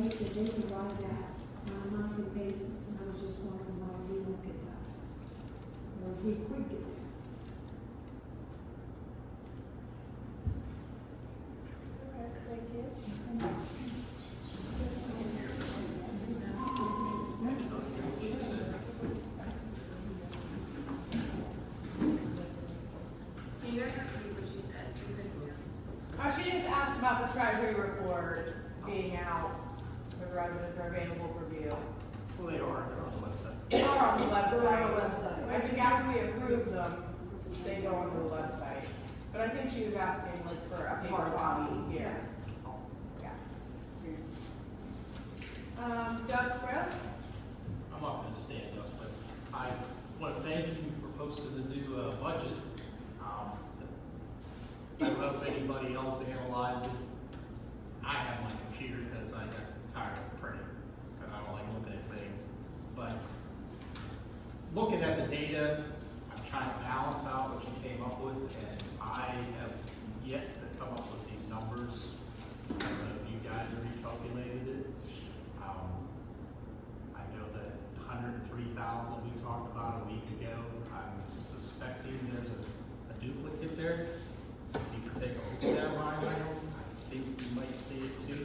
they said they provide that on a monthly basis, and I was just wondering why we don't get that. Or if we could get that. Okay, thank you. Can you guys repeat what you said? You couldn't hear. She just asked about the treasury report being out, for the residents are available for view. Well, they're on the website. They are on the website. They're on the website. I think after we approve them, they go onto the website. But I think she was asking like for a paper copy here. Yeah. Doug Sprout? I'm not gonna stand up, but I want to thank you for posting the new budget. I don't know if anybody else analyzed it. I have my computer because I got tired of printing, and I don't like looking at things. But looking at the data, I'm trying to balance out what you came up with, and I have yet to come up with these numbers. I don't know if you guys recalculated it. I know that 103,000 we talked about a week ago. I'm suspecting there's a duplicate there. If you could take a look at that line item, I think you might see it too.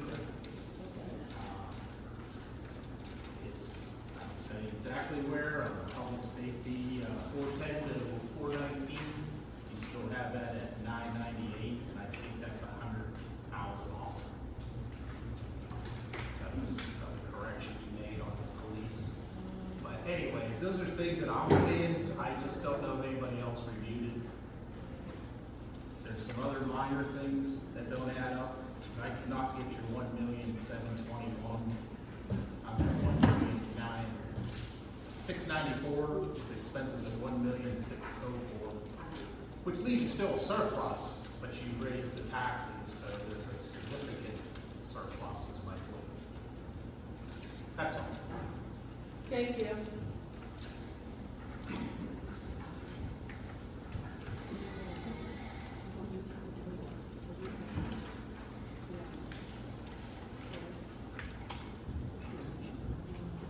It's, I'll tell you exactly where, public safety, 410 to 419. You still have that at 998, and I think that's 100,000 off. Because of the correction you made on the police. But anyways, those are things that I'm seeing. I just don't know if anybody else reviewed it. There's some other minor things that don't add up, because I cannot get your 1,721,000. I'm at 1,694,000, with expenses of 1,604,000, which leaves you still a surplus, but you raise the taxes, so there's a significant surplus is my point. That's all. Thank you.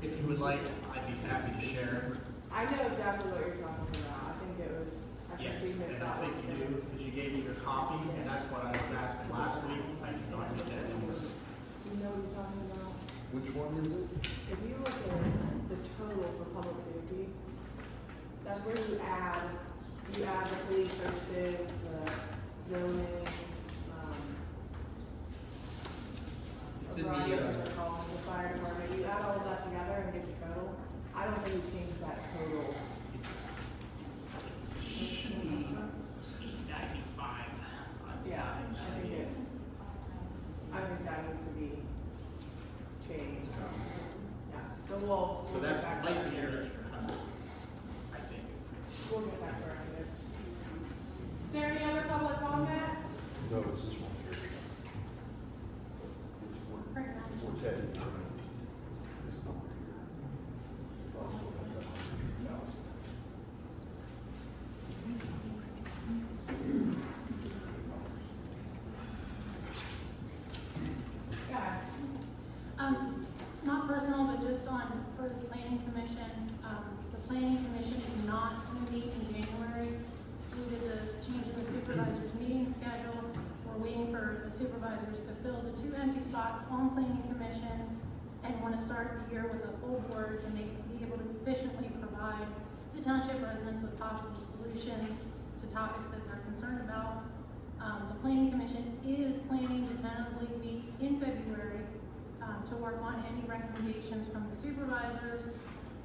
If you would like, I'd be happy to share. I know exactly what you're talking about. I think it was, I think Yes, we missed and I that think one. you do, because you gave me your copy, and that's what I was asking last week. I did not get that number. You know what he's talking about? Which one is it? If you look at the total for public safety, that's where you add the police services, the zoning, It's a in variety of the, different calls, the fire department, you add all of that together and get the total. I don't think we changed that total. should be 95. Yeah, I think that needs to be changed. Yeah, so we'll So get that that might be an corrected. extra 100, I think. We'll get that corrected. Is there any other public comment? No, it's this one here. It's 410. This number here. Also has that 100,000. Yeah. Not personal, but just on, for the planning commission, the planning commission is not going to meet in January due to the change in the supervisor's meeting schedule. We're waiting for the supervisors to fill the 2 empty spots on planning commission and want to start the year with a full board to be able to efficiently provide the township residents with possible solutions to topics that they're concerned about. The planning commission is planning to tentatively meet in February to work on any recommendations from the supervisors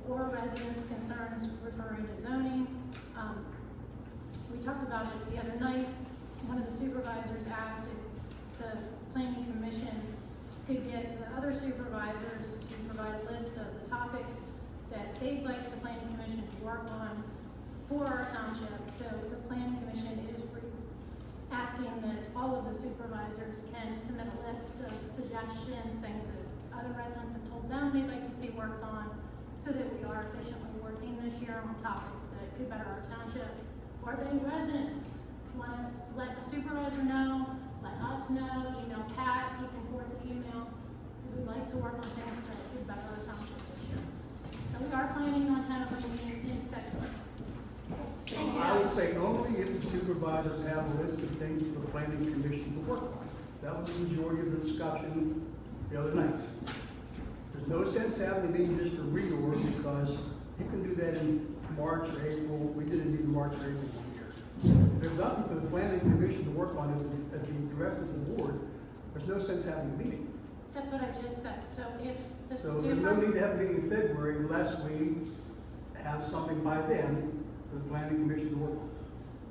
or residents' concerns referring to zoning. We talked about it the other night. One of the supervisors asked if the planning commission could get the other supervisors to provide a list of the topics that they'd like the planning commission to work on for our township. So the planning commission is asking that all of the supervisors can submit a list of suggestions, things that other residents have told them they'd like to see worked on, so that we are efficiently working this year on topics that could better our township. Or if any residents want to let the supervisor know, let us know, email Pat, you can forward the email, because we'd like to to work on things that would better our township this year. So we are planning on tentatively meeting in February. I would say only if the supervisors have a list of things for the planning commission to work on. That was the majority of the discussion the other night. There's no sense having the meeting just for reorg, because you can do that in March or April. We did it in March or April one year. If there's nothing for the planning commission to work on at the direction of the board, there's no sense having a meeting. That's what I just said. So if the So there's no need super, to have a meeting in February unless we have something by then for the planning commission to work on.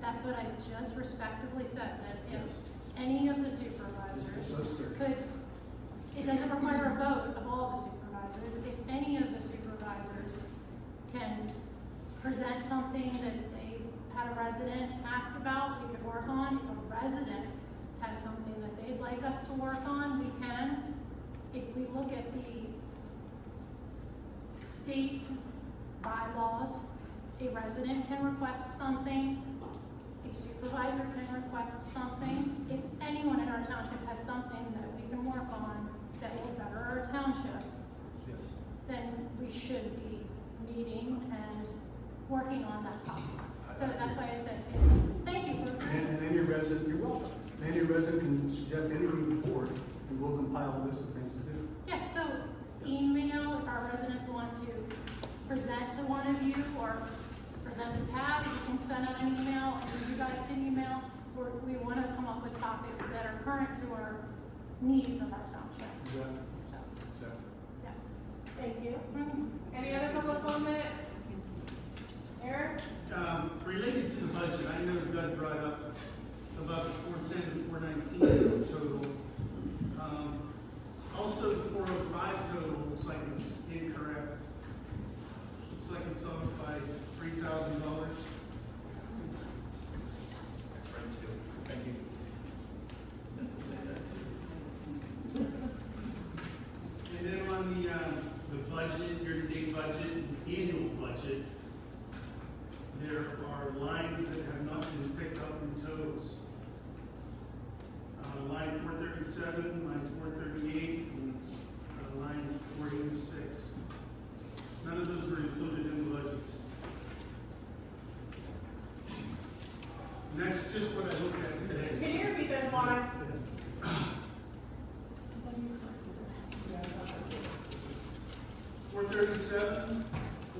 that's what I just respectively said, that if any of the supervisors So that's clear. could, it doesn't require a vote of all the supervisors. If any of the supervisors can present something that they had a resident ask about, we could work on. If a resident has something that they'd like us to work on, we can. If we look at the state bylaws, a resident can request something, a supervisor can request something. If anyone in our township has something that we can work on that will better our township, Yes. then we should be meeting and working on that topic. So that's why I said, thank you for. And any resident, you're welcome. Any resident can suggest anything to the board, and we'll compile a list of things to do. Yeah, so email, if our residents want to present to one of you or present to Pat, you can send out an email, and you guys can email. We want to come up with topics that are current to our needs of our township. So, yes. Thank you. Mhm. Any other public comment? Eric? Related to the budget, I know Doug brought up about the 410 and 419 total. Also, the 405 total looks like it's incorrect. Looks like it's off by $3,000. That's right too. Thank you. Meant to say that too. And then on the budget, year-to-date budget, and annual budget, there are lines that have not been picked up in totals. Line 437, line 438, and line 486. None of those were included in the budgets. And that's just what I looked at today. Can you repeat those lines? $437,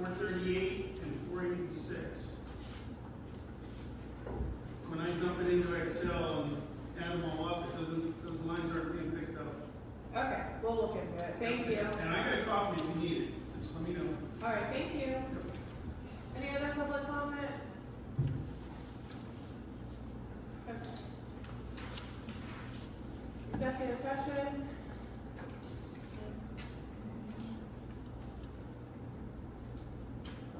$438, and $486. When I dump it into Excel and add them all up, it doesn't, those lines aren't being picked up. Okay, we'll look into it. Thank you. And I got a copy if you need it, just let me know. All right, thank you. Any other public comment? Okay. Executive session?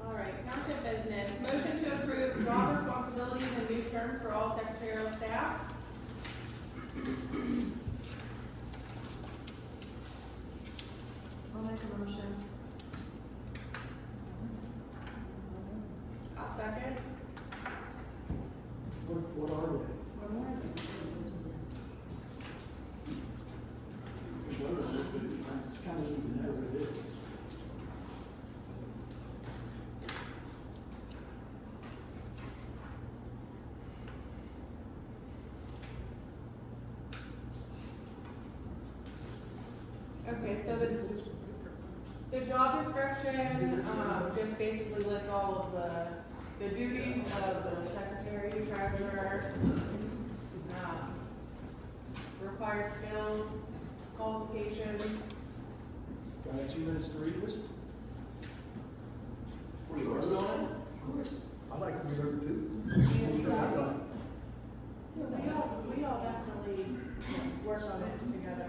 All right, township business. Motion to approve job responsibilities and new terms for all secretarial staff. I'll make a motion. I'll second. What are they? Kind of need to know what it is. Okay, so the job description, just basically lists all of the duties of the secretary, treasurer, required skills, qualifications. Do I have 2 minutes to read this? Sure. Of course. I'd like to be there too. We all definitely work on it together.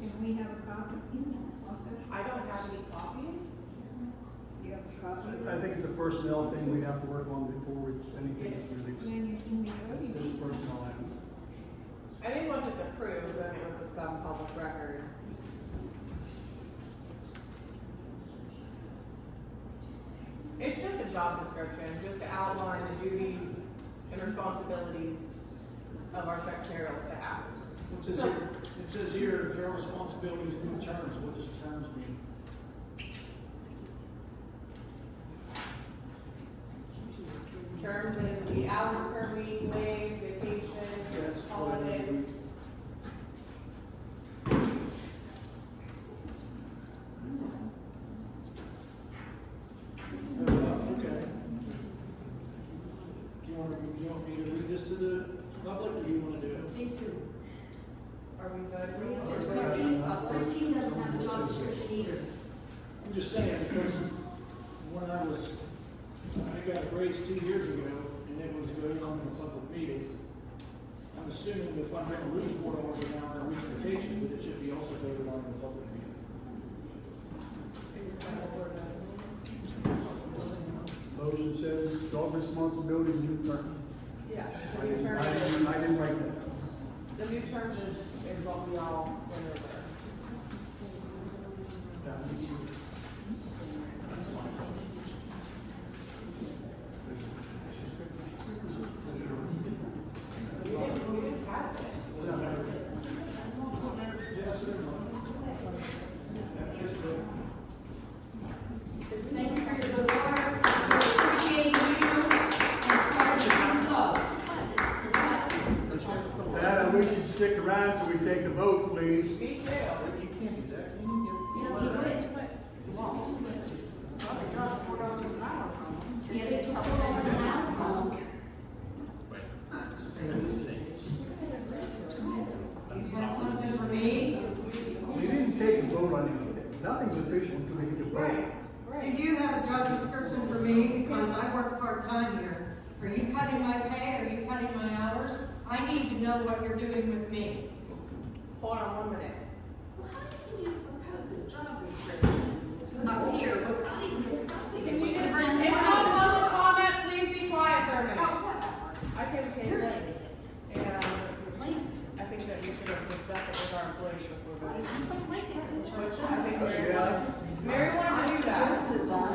Can we have a copy? I don't have any copies. You have a copy? I think it's a personnel thing we have to work on before it's anything released. Then you can be That's just personnel items. I think once it's approved, then it would become public record. It's just a job description, just to outline the duties and responsibilities of our secretarial staff. It says here, their responsibilities and new terms, what does terms mean? Terms in the hours per week, wage, vacation, Yes, holidays. Okay. Do you want me to read this to the public, or do you wanna do it? These two. Are we voting? Because Christine doesn't have a job description either. I'm just saying, because when I got a raise 2 years ago, and it was voted on in a public meeting, I'm assuming if I'm gonna lose $4 an hour in week's vacation, that it should be also voted on in a public meeting. Motion says, job responsibilities, new term. Yeah, I the new didn't, terms I is, didn't, I didn't write that. the new terms is what we all went over. We didn't pass it. Thank you for your good work. We appreciate you and start to go. It's disgusting. Dad, I wish you'd stick around till we take a vote, please. Me too. You can't do that, can you? You know, he quit. Yeah, they took $4 an hour from him. Wait. That's insane. Something for me? We didn't take a vote on anything. Nothing's official until we take a vote. Do you have a job description for me? Because I work part-time here. Are you cutting my pay? Are you cutting my hours? I need to know what you're doing with me. Hold on 1 minute. Well, how can you propose a job description up here? We're not even discussing. Can you just, We're if in not front of public the job. comment, please be quiet for a minute. Oh, whatever. I say we You're table letting it, it. and You're letting it. I think that we should have discussed it with our employees before voting. I'm complaining. Which I think Yeah. Mary wanted to do that. Suggested that.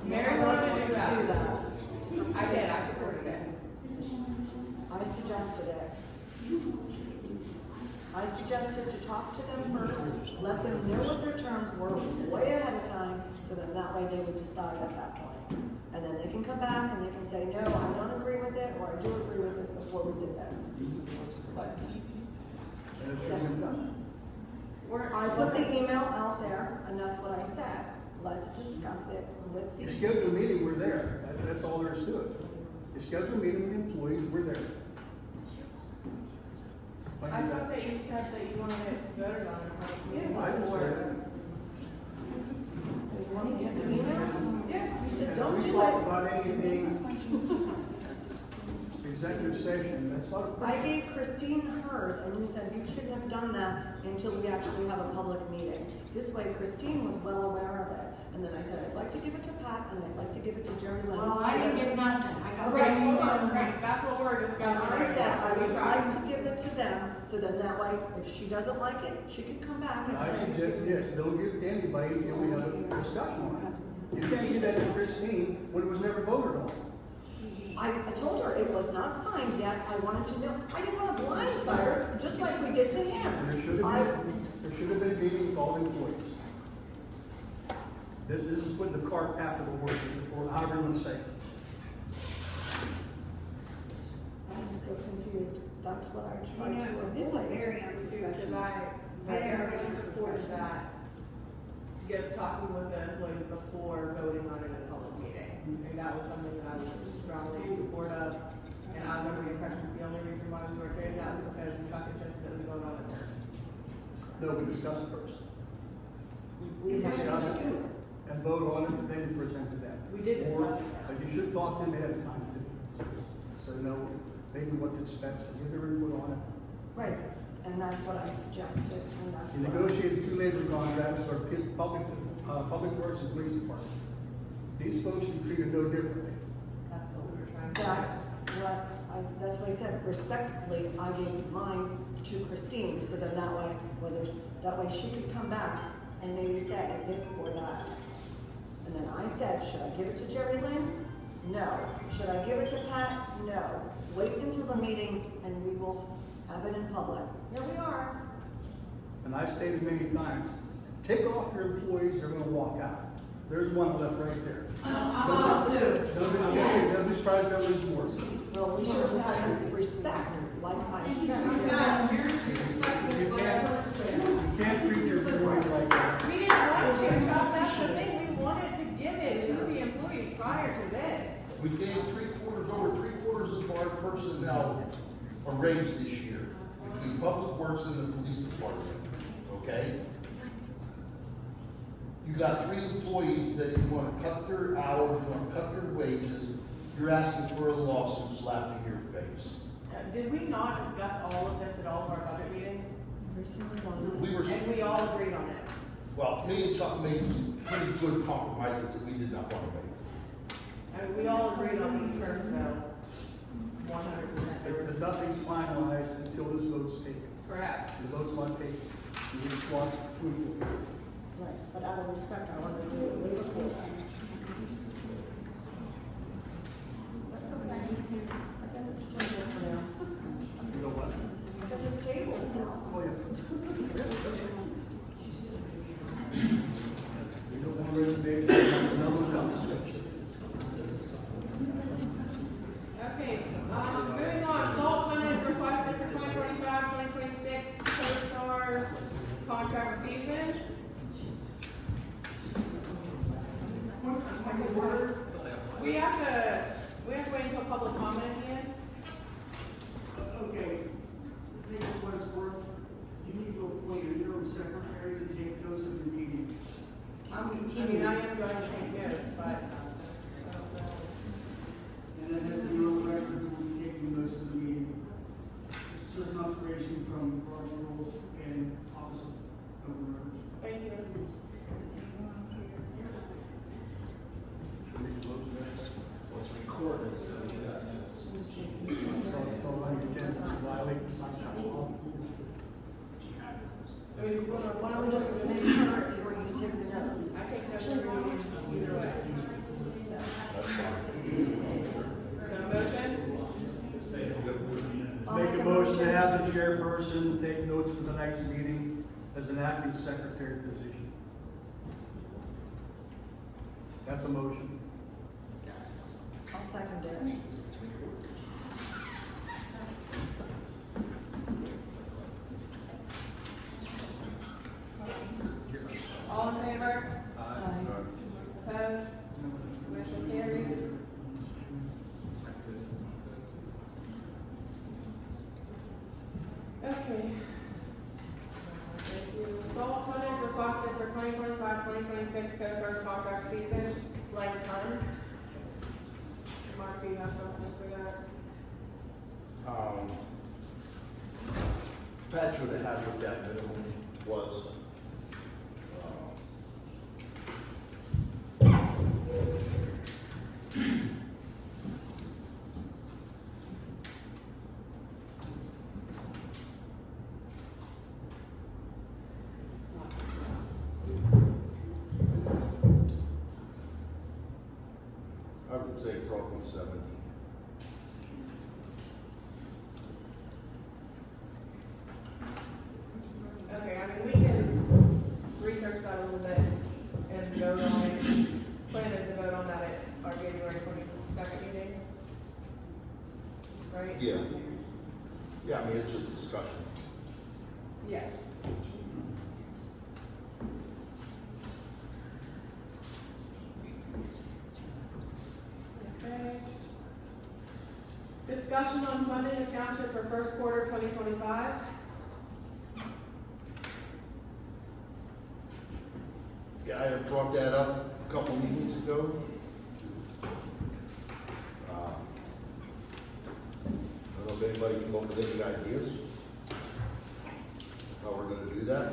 Mary wanted to do that. Do that. I did, I supported it. I suggested it. I suggested to talk to them first, let them know what their terms were way ahead of time, so that way they would decide at that point. And then they can come back and they can say, no, I don't agree with it, or I do agree with it before we did this. But And it's been done. I put the email out there, and that's what I said. Let's discuss it with You the. schedule a meeting, we're there. That's all there is to it. You schedule a meeting with the employees, we're there. Plain I as thought that. that you said that you wanted it voted on in public meeting I didn't say before. that. You want me to get the email? Yeah, you said, don't We do talk it. about anything, executive session, that's not a I question. gave Christine hers, and you said you shouldn't have done that until we actually have a public meeting. This way Christine was well aware of it, and then I said, I'd like to give it to Pat, and I'd like to give it to Jerry Lynn. Well, I didn't get nothing. I got Right, one hold on, email. right, that's what we're And discussing I right said, now. I We would tried. like to give it to them, so then that way, if she doesn't like it, she can come back and I say. suggest, yes, don't give it to anybody until we have a discussion on it. You can't give that to Christine when it was never voted on. I told her it was not signed yet, I wanted to know, I didn't want to blindside her, just like we did to And there should him. have been a meeting with all employees. This is putting the cart after the horse, or however you want to say it. I'm so confused, that's what I tried to avoid. Because everybody supported that, talking with the employees before voting on it in a public meeting. And that was something that I was strongly in support of, and I was under the impression that the only reason why we were doing that was because Chuck insisted that we vote on it first. No, we discuss it first. We Discuss discussed it it. and vote on it, and then you present to them. We did Or- discuss it. But you should talk to them ahead of time too. So they know maybe what to expect, get their input on it. Right, and that's what I suggested, and that's You what. negotiated 2 labor contracts for public works and police department. These folks should be treated no differently. That's what we were trying to. That's what I said, respectfully, I gave mine to Christine, so that way she could come back and maybe say this or that. And then I said, should I give it to Jerry Lynn? No. Should I give it to Pat? No. Wait until the meeting and we will have it in public. Yeah, we are. And I've stated many times, take off your employees, they're gonna walk out. There's one left right there. I'm out too. Nobody's probably gonna lose more. Well, we should have respect, like I I'm said. not here to respect You whatever it's there. can't treat your employees like that. We didn't want to, Chuck, that's the thing, we wanted to give it to the employees prior to this. We gave over three quarters of our personnel a raise this year, between Public Works and the Police Department, okay? You got 3 employees that you wanna cut their hours, you wanna cut their wages, you're asking for a lawsuit slapped in your face. Did we not discuss all of this at all of our budget meetings? We were, And we all agreed on it. well, me and Chuck made some pretty good compromises that we did not wanna make. I mean, we all agreed on these terms though, 100%. There was, But nothing's finalized until this vote's taken. correct. The vote's not taken. You just want to approve it. Right, but out of respect, I want to do it legal court. That's okay. I guess it's tabled for now. You know what? I guess it's tabled. Oh, yeah. You don't want reservations, no jobs. Okay, moving on, salt tonnage requested for 2025, 2026 co-stars contract season. We have to wait until public comment again. Okay, take it what it's worth. You need to appoint a interim secretary to take notes of the meeting. I am going to take notes, but, I don't know. And then have the old records will be taking notes of the meeting. Just an observation from Roger Rules and Office of Open Records. Thank you. What's recorded, so you got this. So on the agenda, it's violating the sunshine law. I mean, if you want Why don't we just make sure before you take the notes? I take notes every meeting, either way. So motion? Make a motion to have the chairperson take notes for the next meeting as an acting secretary position. That's a motion. I'll second it. All in favor? Aye. Opposed? Motion carries. Okay. Salt tonnage requested for 2025, 2026 co-stars contract season, blank tons. Mark, do you have something for that? Pat should have had what that minimum was. I would say probably 70. Okay, I mean, we can research that a little bit and vote on it. Plan is to vote on that at our January 22nd meeting. Right? Yeah. Yeah, I mean, it's just discussion. Yeah. Okay. Discussion on funding the township for first quarter 2025. Yeah, I had brought that up a couple meetings ago. I don't know if anybody can come up with any ideas how we're gonna do that.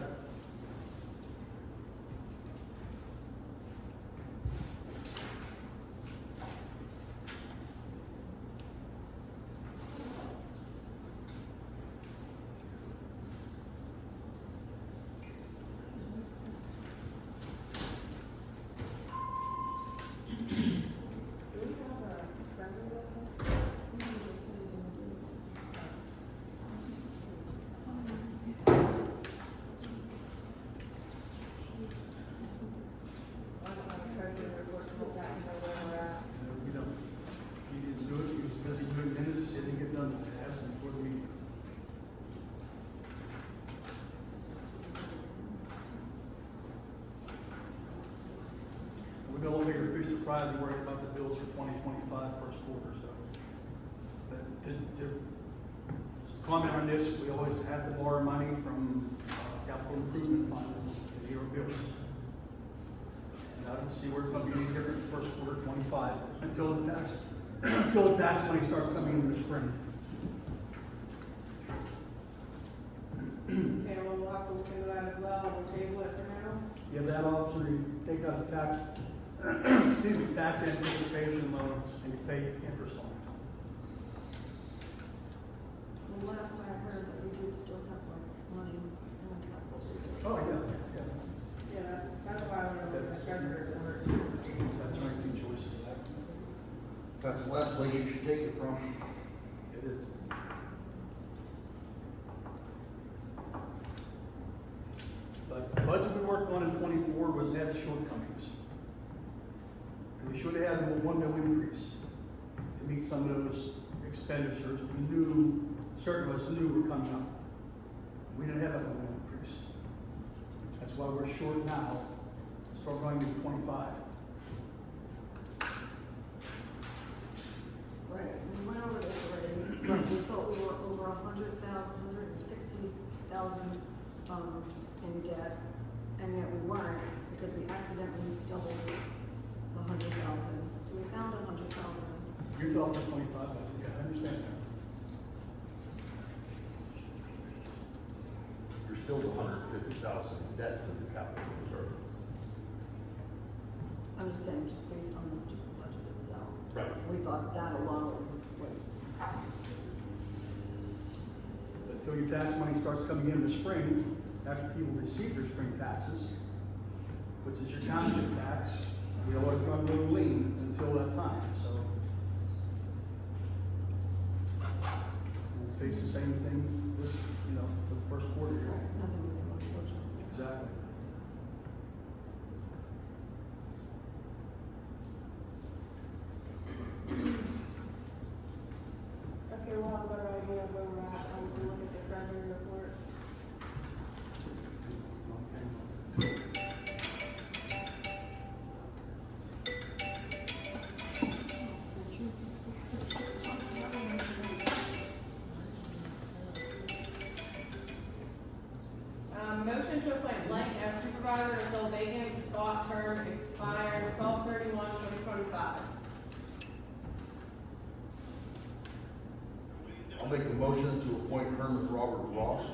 bill will figure fish to fry, they're worried about the bills for 2025 first quarter, so. But to comment on this, we always had to borrow money from capital improvement fund in your bills. And I don't see where it's gonna be any different first quarter 25 until the tax money starts coming in the spring. Okay, well, we'll have to look into that as well, we'll table it for now. Yeah, that officer, you take out the tax, excuse me, tax anticipation loan and you pay interest on it. Well, last I heard that we do still have like money in the capital reserve. Oh, yeah. Yeah, that's why I want to look at the treasurer's order. That's our two choices. That's the last place you should take it from. It is. But the budget we worked on in 24 had shortcomings. And we should have had a 1 mil increase to meet some of those expenditures we knew, certain of us knew were coming up. We didn't have that 1 mil increase. That's why we're short now, start going into 25. Right, we went over this already, but we thought we were over 160,000, in debt, and yet we weren't, because we accidentally doubled the 100,000. So we found 100,000. You're talking 25, yeah, I understand that. You're still 150,000 in debt to the capital reserve. I'm just saying, just based on just the budget itself. Right. We thought that alone was, Until your tax money starts coming in the spring, after people receive their spring taxes, which is your township tax, we always run a little lean until that time, so. We'll face the same thing this, for the first quarter here. nothing really was fortunate. Exactly. Okay, we'll have a better idea of where we're at once we look at the treasury report. Motion to appoint blank as supervisor to fill vacant spot term expires 12/31/2025. I'll make a motion to appoint Herman Robert Ross.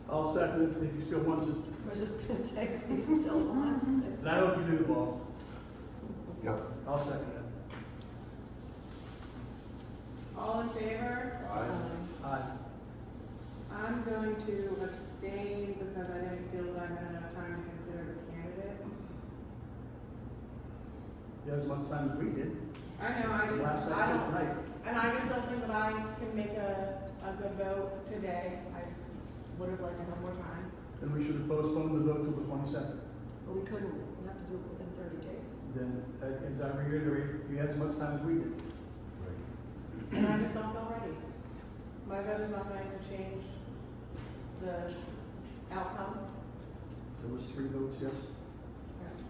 I'll second it if he still wants it, I was just gonna say, he still wants it. and I hope you do, Bob. Yep. I'll second it. All in favor? Aye. I'm going to abstain because I didn't feel that I had enough time to consider the candidates. You had as much time as we did. I know, Last I night, don't, tonight. and I just don't think that I can make a good vote today. I would have liked to have more time. Then we should have postponed the vote till the 22nd. But we couldn't, we have to do it within 30 days. Then, as I reiterate, you had as much time as we did. And I just don't feel ready. My vote is not going to change the outcome. So it was 3 votes, yes? Yes.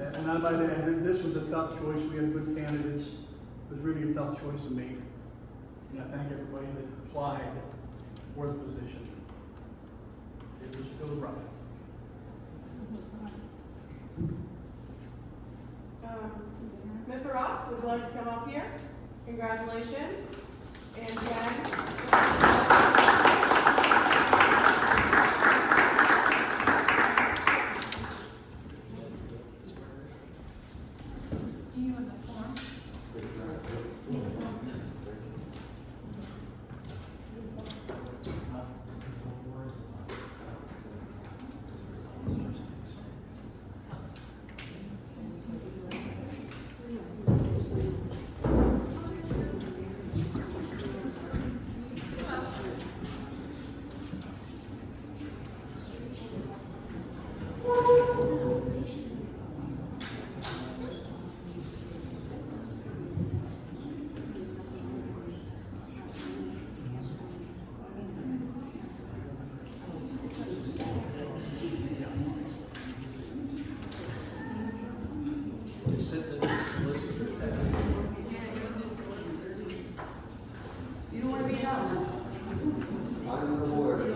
And I might add, this was a tough choice. We had good candidates. It was really a tough choice to make. And I thank everybody that applied for the position. It was rough. Mr. Ross, would you like to come up here? Congratulations. And Jen. Do you have a form? You're sitting in the solicitor's Yeah, you're the solicitor. You don't wanna be an element. I'm the lawyer.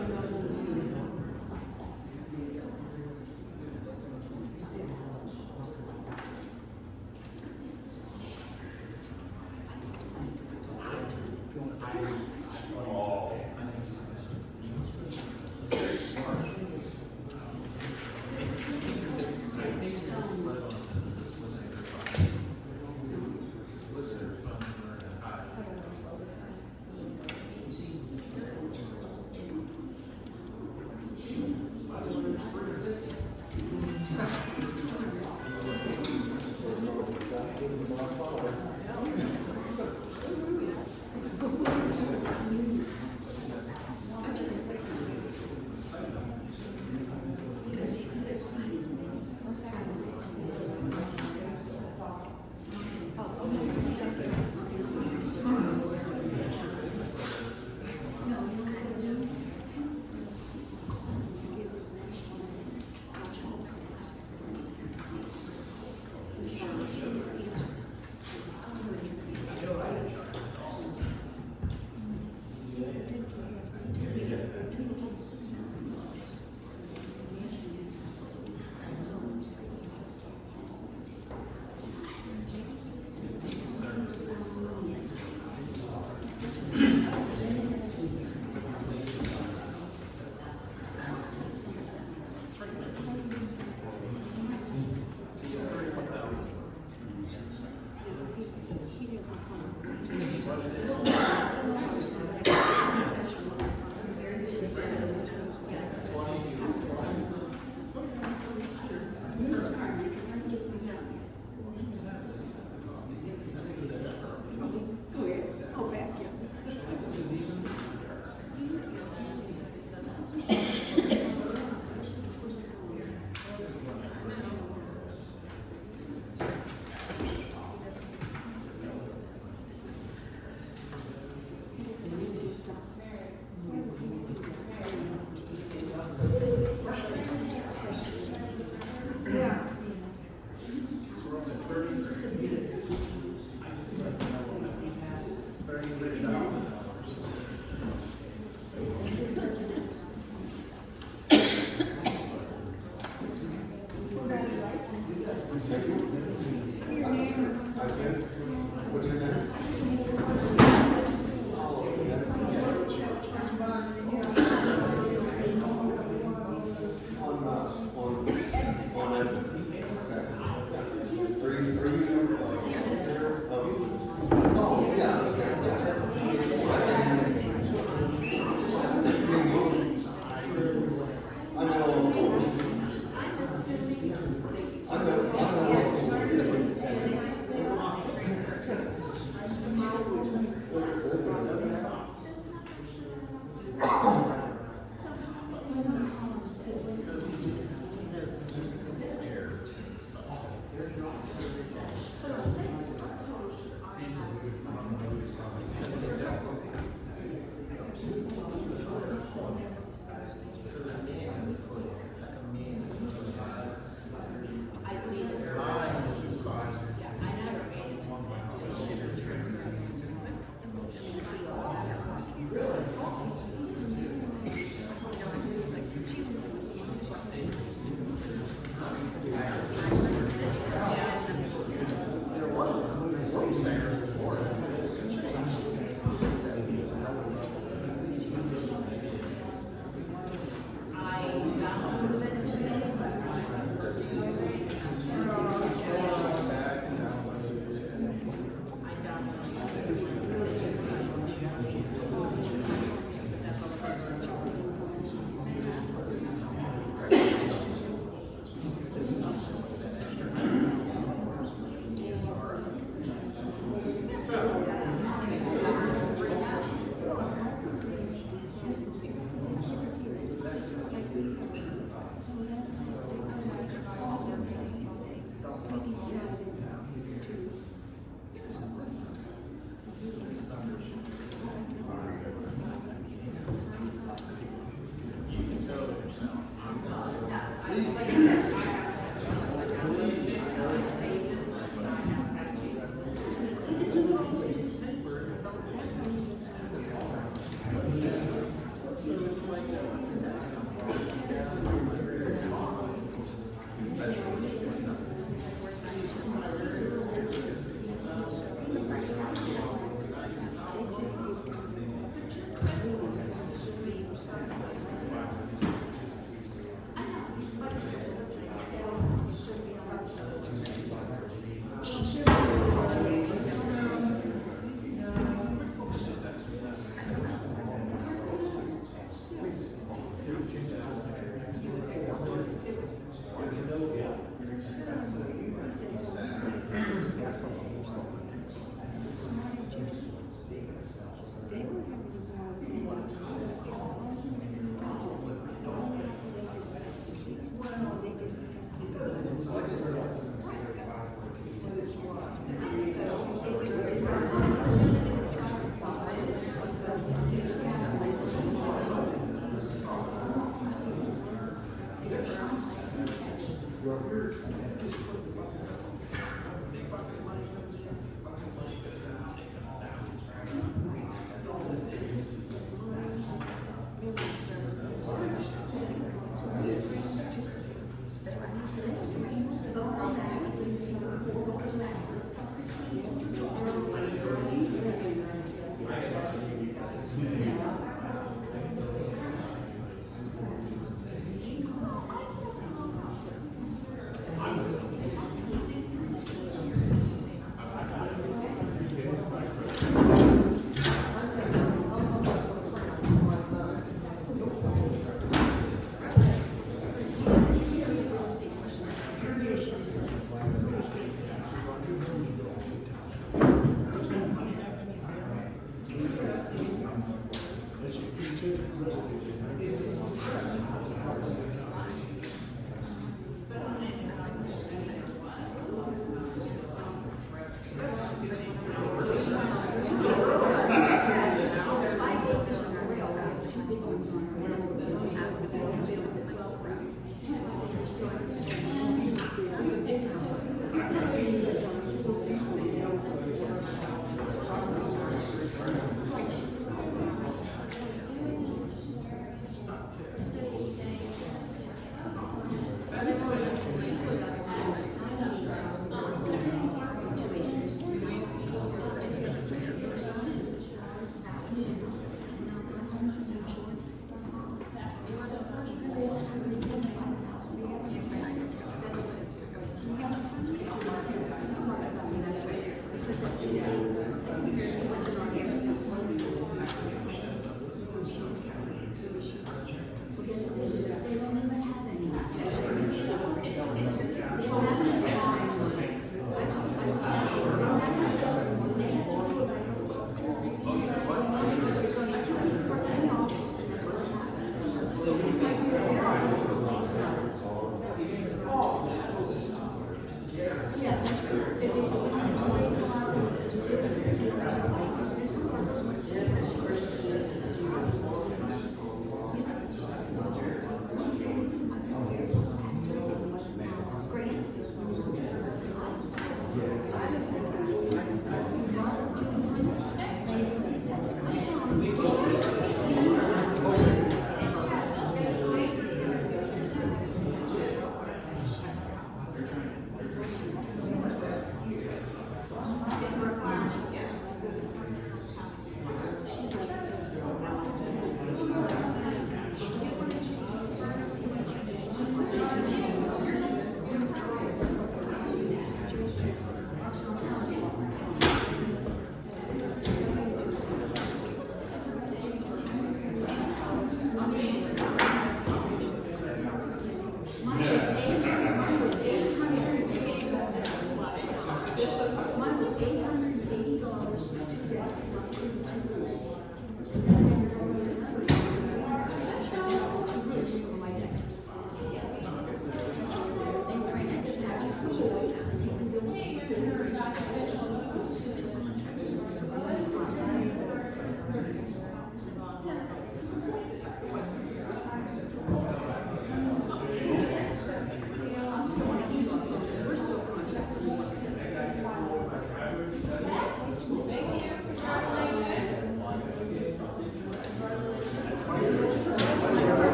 What's your name? Like I said, I have to.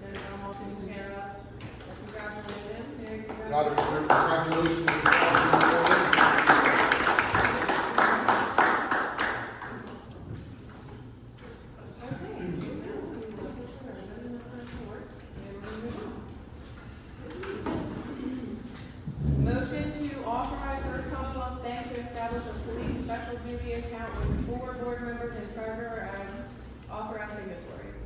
And I'm all taken care of. Congratulations. Mary, Got it, congratulations. Motion to authorize First Commonwealth Bank to establish a police special duty account with 4 board members and treasurer as authorized signatories.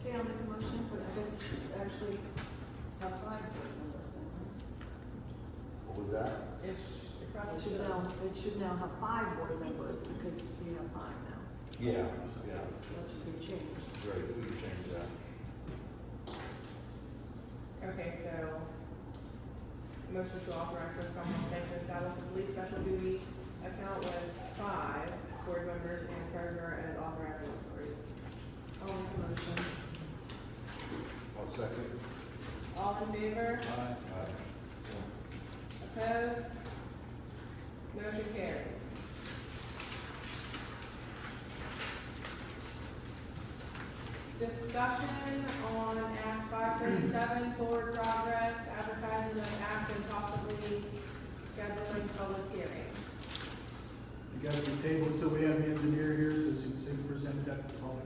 Okay, I'll make a motion, but I guess it should actually have 5 board members then. What was that? It probably It should now have 5 board members because we have 5 now. Yeah. That should be changed. Right, we can change that. Okay, so, motion to authorize First Commonwealth Bank to establish a police special duty account with 5 board members and treasurer as authorized signatories. I'll make a motion. I'll second. All in favor? Aye. Opposed? Motion carries. Discussion on Act 537, forward progress, advertising of act and possibly scheduling public hearings. You gotta be tabled until we have the engineer here to present that to the public.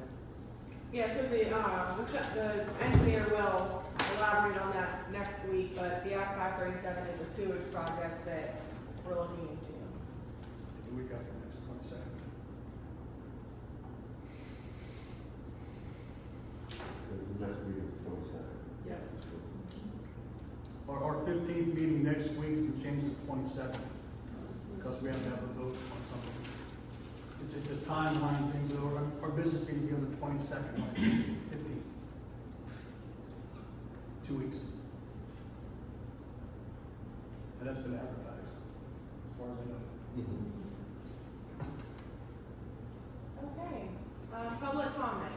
Yeah, so the engineer will elaborate on that next week, but the Act 537 is a sewage project that we're looking into. We got the next 22nd. The next meeting is 22nd. Yep. Our 15th meeting next week, we change to 22nd, because we have to have a vote on something. It's a timeline thing, so our business meeting will be on the 22nd, not the 15th. 2 weeks. And that's been advertised, as far as I know. Okay, public comment.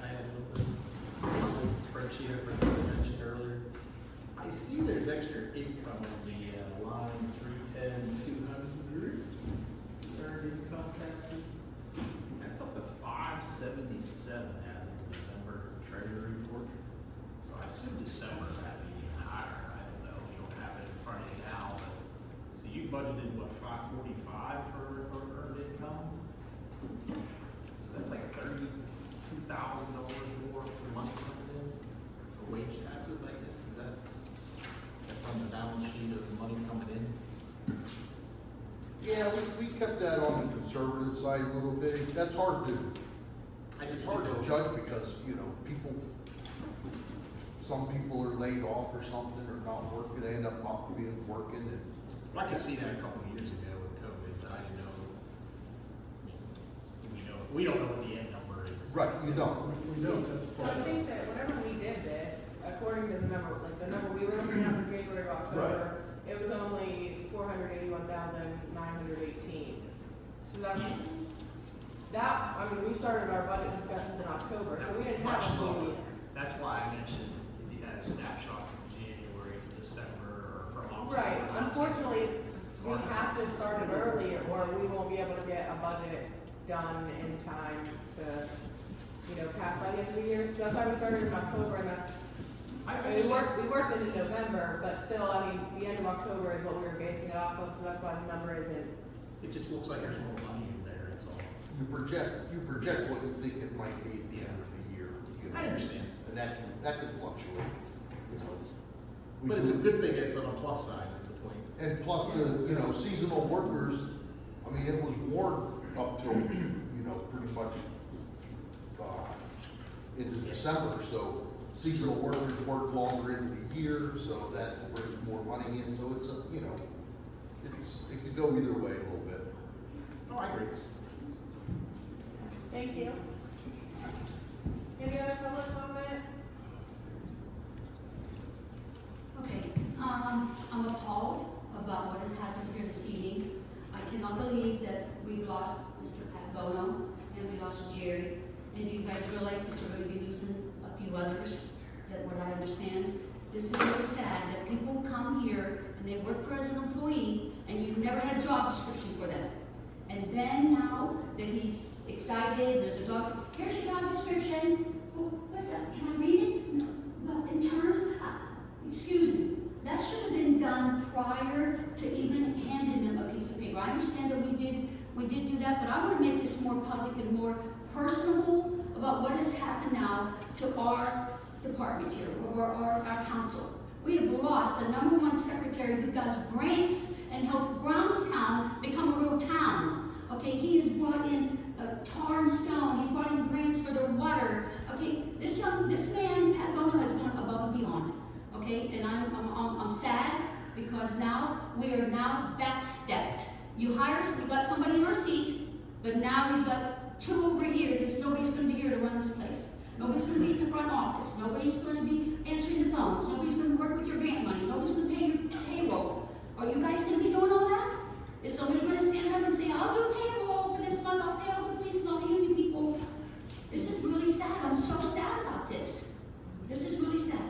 I have this spreadsheet I forgot to mention earlier. I see there's extra income in the line 310, 200, earned income taxes. That's up to 577 as of the November treasury report. So I assume December that'd be even higher. I don't know. You don't have it in front of you now, but so you budgeted what 545 for earned income? So that's like $32,000 more for money coming in for wage taxes, I guess, is that's on the balance sheet of the money coming in? Yeah, we kept that on the conservative side a little bit. That's hard to, it's hard to judge because, you know, some people are laid off or something or not working, they end up not being working and. I could see that a couple of years ago with COVID, but I didn't know. We don't know what the end number is. Right, you don't. We know, that's So I think that whenever we did this, according to the number, like the number we were looking at for January to October, it was only 481,918. So that's, I mean, we started our budget discussions in October, so we didn't have a full year. That's why I mentioned if you had a snapshot from January to December or from October. Right, unfortunately, It's we hard to- have to start it early or we won't be able to get a budget done in time to, pass by the end of the year. So that's why we started in October and that's, we worked into November, but still, the end of October is what we were basing it off of, so that's why the number isn't. It just looks like there's more money in there, that's all. You project what you think it might be at the end of the year. You know, I understand. And that can fluctuate, you know. But it's a good thing that it's on the plus side, is the point. And plus the, seasonal workers, it was warm up till, pretty much, into December, so seasonal workers work longer into the year, so that brings more money in, so it's it could go either way a little bit. Oh, I agree. Thank you. Any other public comment? Okay, I'm appalled about what has happened here this evening. I cannot believe that we lost Mr. Pat Bono and we lost Jerry. And do you guys realize that you're going to be losing a few others, that what I understand? This is really sad that people come here and they work for as an employee, and you've never had a job description for them. And then now that he's excited, there's a job, here's your job description. Well, can I read it? No. Well, in terms, excuse me, that should have been done prior to even handing them a piece of paper. I understand that we did do that, but I want to make this more public and more personable about what has happened now to our department here, or our council. We have lost the #1 secretary who does grants and helped Brownstown become a real town. Okay, he has brought in tar and stone, he brought in grants for their water. Okay, this man, Pat Bono, has gone above and beyond. Okay, and I'm sad because now we are now backstepped. You hired, we got somebody in our seat, but now we've got two over here. Nobody's going to be here to run this place. Nobody's going to be in the front office. Nobody's going to be answering the phones. Nobody's going to work with your grant money. Nobody's going to pay your payroll. Are you guys going to be doing all that? Is somebody going to stand up and say, I'll do payroll for this month, I'll pay all the police and all the union people? This is really sad. I'm so sad about this. This is really sad.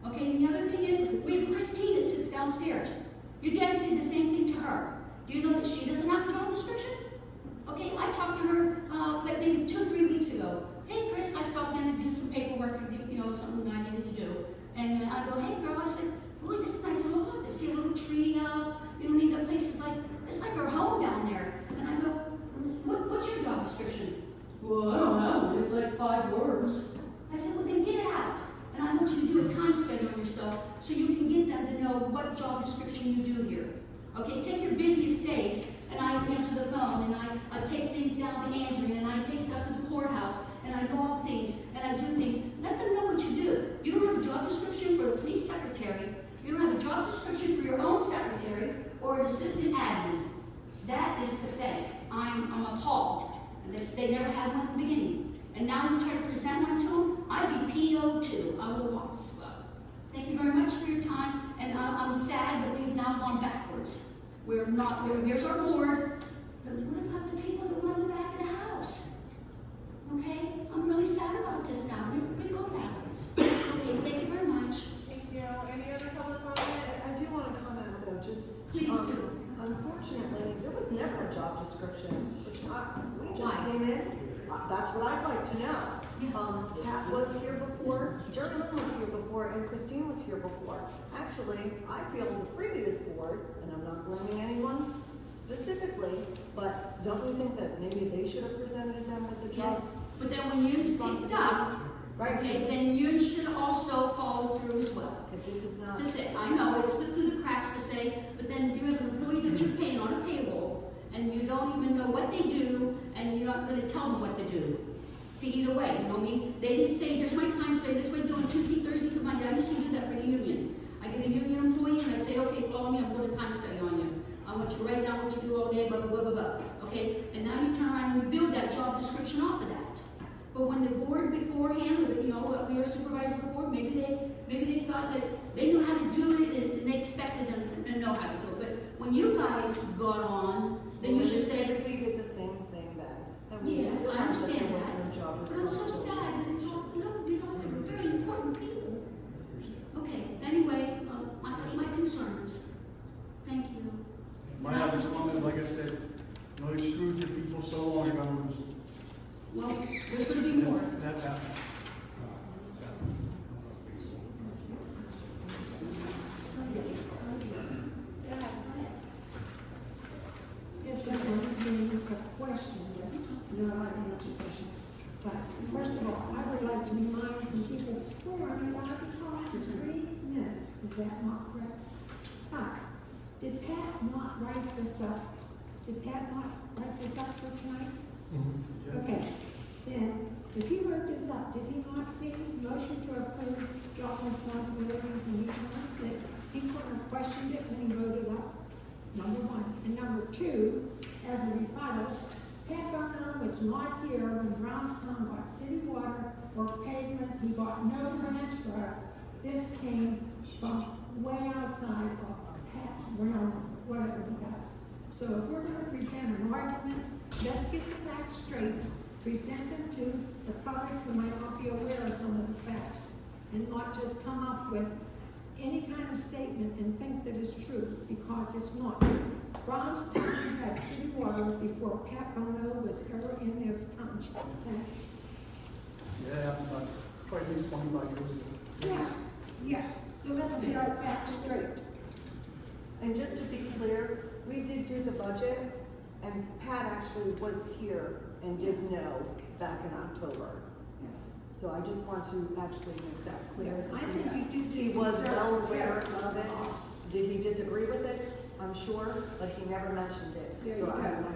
Okay, and the other thing is, we have Christine that sits downstairs. You guys did the same thing to her. Do you know that she doesn't have a job description? Okay, I talked to her like maybe 2 or 3 weeks ago. Hey, Chris, I stopped in to do some paperwork, something I needed to do. And I go, hey, girl, I said, boy, this is a nice little office. You have a little tree out. You don't need that place. It's like our home down there. And I go, what's your job description? Well, I don't have one. It's like 5 words. I said, well, then get out. And I want you to do a time study on yourself so you can get them to know what job description you do here. Okay, take your busiest days, and I answer the phone, and I take things down to Andrew, and I take stuff to the courthouse, and I log things, and I do things. Let them know what you do. You don't have a job description for a police secretary. You don't have a job description for your own secretary or an assistant admin. That is pathetic. I'm appalled. And they never had one at the beginning. And now you try to present one to them, I'd be PO too. I would have walked as well. Thank you very much for your time, and I'm sad that we've now gone backwards. Here's our board, but what about the people that run the back of the house? Okay, I'm really sad about this now. We go backwards. Okay, thank you very much. Thank you. Any other public comment? I do want to comment though, just. Please do. Unfortunately, there was never a job description. We just Why? came in. That's what I'd like to know. Yeah. Pat was here before, Jerry Lynn was here before, and Christine was here before. Actually, I feel the previous board, and I'm not blaming anyone specifically, but don't we think that maybe they should have presented them with the job? But then when you picked up, Right. okay, then you should also follow through as well. If this is not. To say, I know it's slipped through the cracks to say, but then you have an employee that you're paying on a payroll, and you don't even know what they do, and you're not going to tell them what to do. See, either way, you know me. They didn't say, here's my time study, this way doing Tuesday, Thursdays, and Monday. I used to do that for the union. I get a union employee, and I say, okay, follow me, I'm doing a time study on you. I want you to write down what you do all day, blah, blah, blah, blah, blah. Okay? And now you turn around and you build that job description off of that. But when the board beforehand, or what we were supervisor before, maybe they thought that they knew how to do it, and they expected them to know how to do it. But when you guys got on, then you should say, we did the same thing then. yes, I understand There was that. no job But I'm so sad that it's all, we lost some very important people. Okay, anyway, I have my concerns. Thank you. My other comment, like I said, you screwed your people so long, you're gonna lose them. Well, there's gonna be more. That's happening. That's happening. Yes, I have a question, no, I don't have any questions. But first of all, I would like to remind some people, we're only allowed to talk for 3 minutes, is that not correct? Did Pat not write this up? Did Pat not write this up for tonight? Okay, then, if he wrote this up, did he not see motion to approve job responsibilities and terms that he couldn't have questioned it when he wrote it up? Number one. And number two, as a rebuttal, Pat Bono was not here when Brownstown got city water or pavement. He got no grants for us. This came from way outside of Pat's realm, whatever he does. So if we're going to present an argument, let's get the facts straight, present them to the public who might not be aware of some of the facts, and not just come up with any kind of statement and think that it's true, because it's not. Ron's time had city water before Pat Bono was ever in this township, okay? Yeah, but probably at least 25 years ago. Yes, yes, so let's get our facts straight. And just to be clear, we did do the budget, and Pat actually was here and did know back in October. Yes. So I just want to actually make that clear. Yes, I think you did. He was well aware of it. Did he disagree with it? I'm sure, but he never mentioned it. There So you go. I'm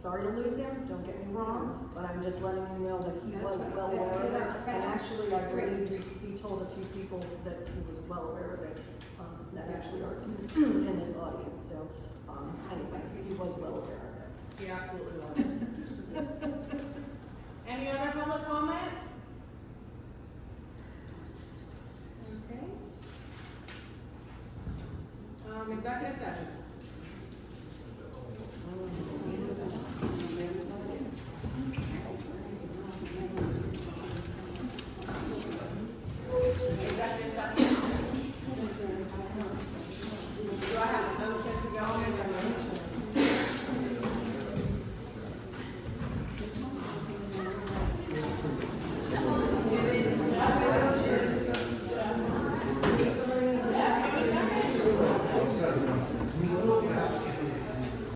sorry to lose him, don't get me wrong, but I'm just letting you know that he That's was right. well Let's aware of get it. our And facts actually, I straight. believe he told a few people that he was well aware of it, that actually are in this audience. So, anyway, he was well aware of it. He absolutely was. Any other public comment? Okay. Executive session.